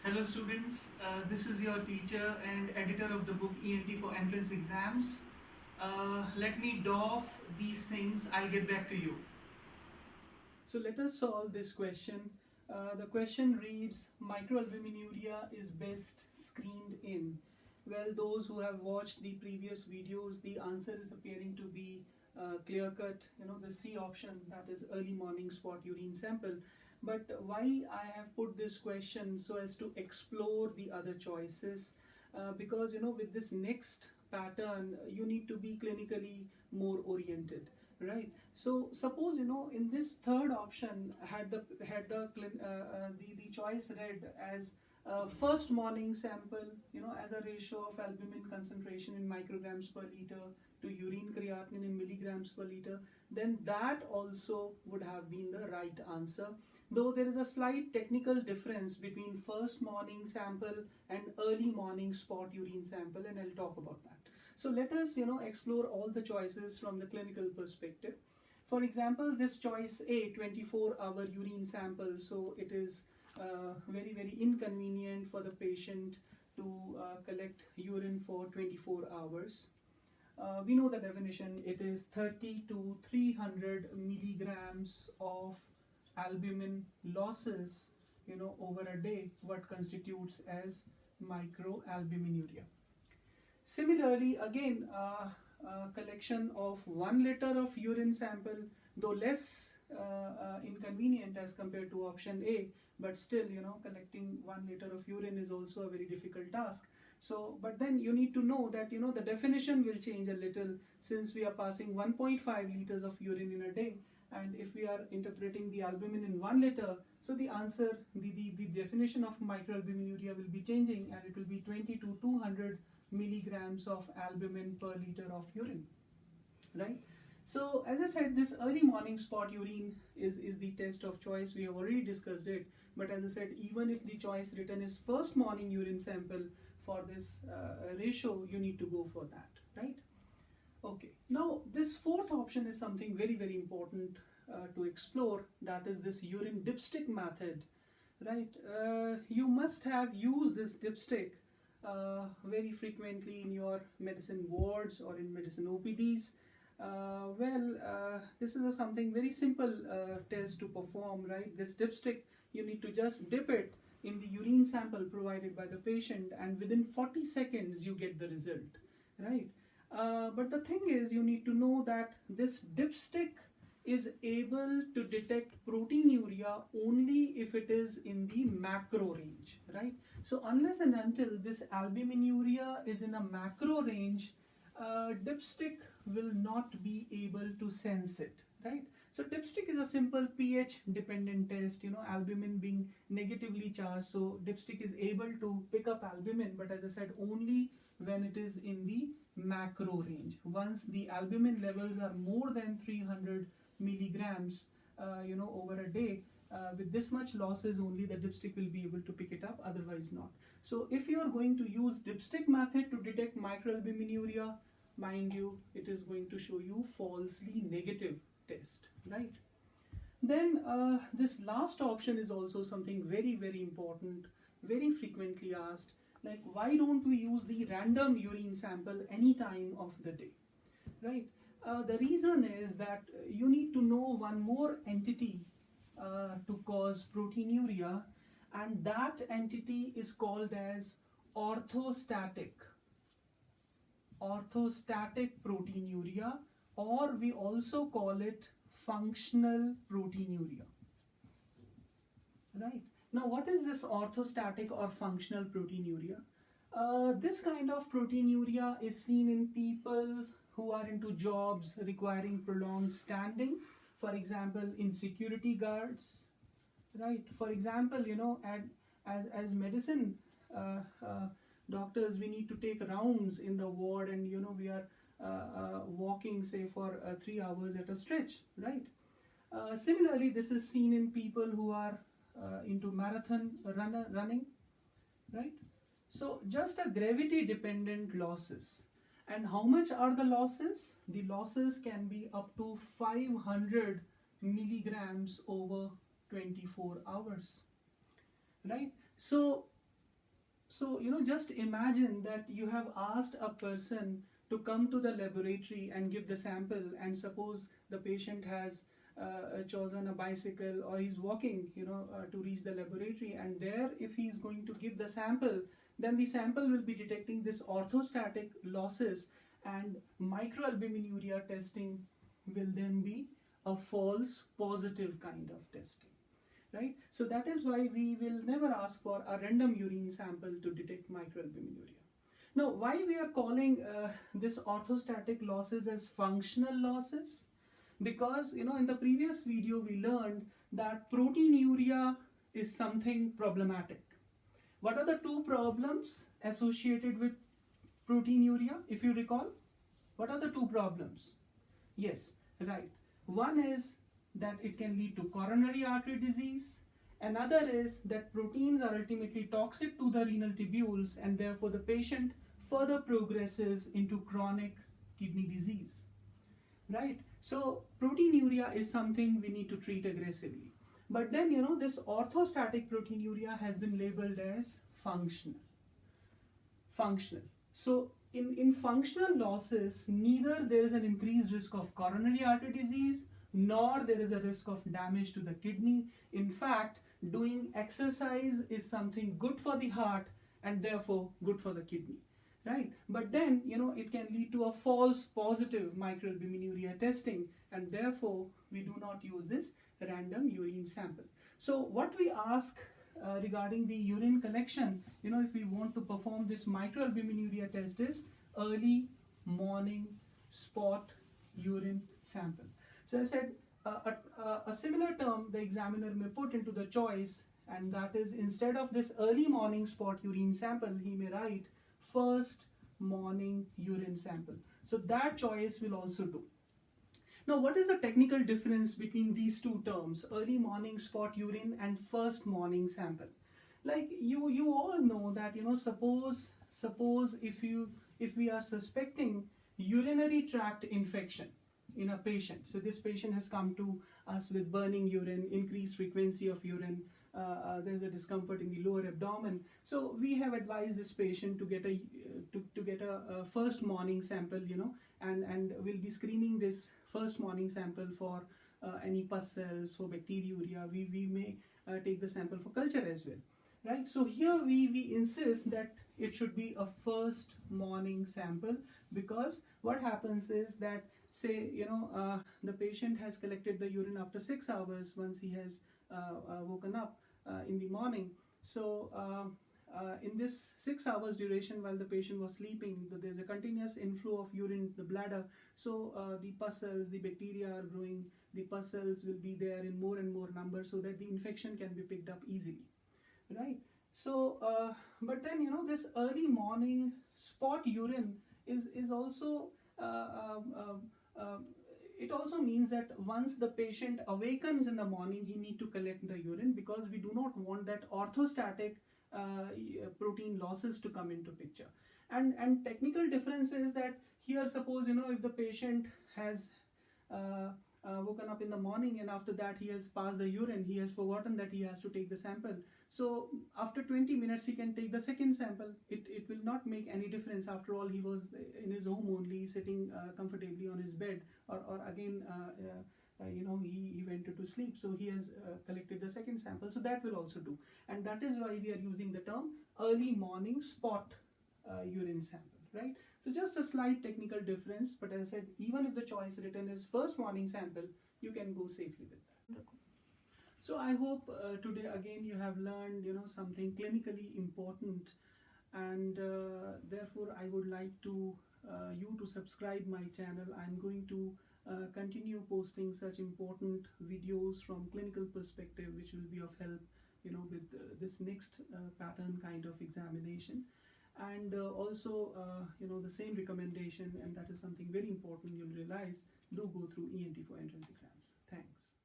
Hello students, this is your teacher and editor of the book ENT for entrance exams. Let me doff these things, I'll get back to you. So let us solve this question. The question reads, microalbuminuria is best screened in. Well, those who have watched the previous videos, the answer is appearing to be clear cut, the C option, that is early morning spot urine sample. But why I have put this question so as to explore the other choices, because with this next pattern you need to be clinically more oriented, right? So suppose in this third option the choice read as first morning sample, as a ratio of albumin concentration in micrograms per liter to urine creatinine in milligrams per liter, then that also would have been the right answer. Though there is a slight technical difference between first morning sample and early morning spot urine sample, and I'll talk about that. So let us explore all the choices from the clinical perspective. For example, this choice A, 24-hour urine sample, so it is very inconvenient for the patient to collect urine for 24 hours. We know the definition, it is 30 to 300 milligrams of albumin losses over a day, what constitutes as microalbuminuria. Similarly, again, collection of 1 liter of urine sample, though less inconvenient as compared to option A, but still, collecting 1 liter of urine is also a very difficult task. So, but then you need to know that, the definition will change a little since we are passing 1.5 liters of urine in a day. And if we are interpreting the albumin in 1 liter, so the answer, the definition of microalbuminuria will be changing, and it will be 20 to 200 milligrams of albumin per liter of urine, right? So as I said, this early morning spot urine is the test of choice. We have already discussed it, but as I said, even if the choice written is first morning urine sample, for this ratio you need to go for that, right? Okay, now this fourth option is something very important to explore, that is this urine dipstick method, right? You must have used this dipstick very frequently in your medicine wards or in medicine OPDs. This is something very simple test to perform, right? This dipstick, you need to just dip it in the urine sample provided by the patient, and within 40 seconds you get the result, right? But the thing is, you need to know that this dipstick is able to detect proteinuria only if it is in the macro range, right? So unless and until this albuminuria is in a macro range, dipstick will not be able to sense it, right? So dipstick is a simple pH dependent test, albumin being negatively charged, so dipstick is able to pick up albumin, but as I said, only when it is in the macro range. Once the albumin levels are more than 300 milligrams over a day, with this much losses only the dipstick will be able to pick it up, otherwise not. So if you are going to use dipstick method to detect microalbuminuria, mind you, it is going to show you falsely negative test, right? Then this last option is also something very important, very frequently asked, like why don't we use the random urine sample any time of the day, right? The reason is that you need to know one more entity to cause proteinuria, and that entity is called as orthostatic proteinuria, or we also call it functional proteinuria, right? Now what is this orthostatic or functional proteinuria? This kind of proteinuria is seen in people who are into jobs requiring prolonged standing, for example in security guards, right? For example, as medicine doctors, we need to take rounds in the ward, and we are walking say for 3 hours at a stretch, right? Similarly, this is seen in people who are into marathon running, right? So just a gravity dependent losses. And how much are the losses? The losses can be up to 500 milligrams over 24 hours, right? So So, just imagine that you have asked a person to come to the laboratory and give the sample, and suppose the patient has chosen a bicycle, or he's walking, to reach the laboratory, and there, if he's going to give the sample, then the sample will be detecting this orthostatic losses, and microalbuminuria testing will then be a false positive kind of testing. Right? So that is why we will never ask for a random urine sample to detect microalbuminuria. Now, why we are calling this orthostatic losses as functional losses? Because, in the previous video we learned that proteinuria is something problematic. What are the two problems associated with proteinuria, if you recall? What are the two problems? Yes, right. One is that it can lead to coronary artery disease. Another is that proteins are ultimately toxic to the renal tubules, and therefore the patient further progresses into chronic kidney disease. Right? So proteinuria is something we need to treat aggressively. But then, this orthostatic proteinuria has been labeled as functional. So in functional losses, neither there is an increased risk of coronary artery disease, nor there is a risk of damage to the kidney. In fact, doing exercise is something good for the heart and therefore good for the kidney, right? But then, it can lead to a false positive microalbuminuria testing, and therefore we do not use this random urine sample. So what we ask regarding the urine collection, if we want to perform this microalbuminuria test, is early morning spot urine sample. So I said a similar term the examiner may put into the choice, and that is, instead of this early morning spot urine sample, he may write first morning urine sample. So that choice will also do. Now, what is the technical difference between these two terms, early morning spot urine and first morning sample? Like you all know that, suppose if we are suspecting urinary tract infection in a patient. So this patient has come to us with burning urine, increased frequency of urine, there's a discomfort in the lower abdomen. So we have advised this patient to get a first morning sample, and we'll be screening this first morning sample for any pus cells, for bacteriuria. We may take the sample for culture as well, right? So here we insist that it should be a first morning sample, because what happens is that, say, the patient has collected the urine after 6 hours once he has woken up in the morning. So in this 6 hours duration while the patient was sleeping, there's a continuous inflow of urine to the bladder. So the pus cells, the bacteria are growing, the pus cells will be there in more and more numbers, so that the infection can be picked up easily, right? So but then, this early morning spot urine is also it also means that once the patient awakens in the morning, he need to collect the urine, because we do not want that orthostatic protein losses to come into picture. And technical difference is that here, suppose, if the patient has woken up in the morning and after that he has passed the urine, he has forgotten that he has to take the sample. So after 20 minutes he can take the second sample. It will not make any difference. After all, he was in his home only, sitting comfortably on his bed, or again he went to sleep, so he has collected the second sample. So that will also do, and that is why we are using the term early morning spot urine sample, right? So just a slight technical difference, but as I said, even if the choice written is first morning sample, you can go safely with that. So I hope today again you have learned something clinically important, and therefore I would like to you to subscribe my channel. I'm going to continue posting such important videos from clinical perspective, which will be of help with this next pattern kind of examination. And also the same recommendation, and that is something very important you'll realize, do go through ENT for entrance exams. Thanks.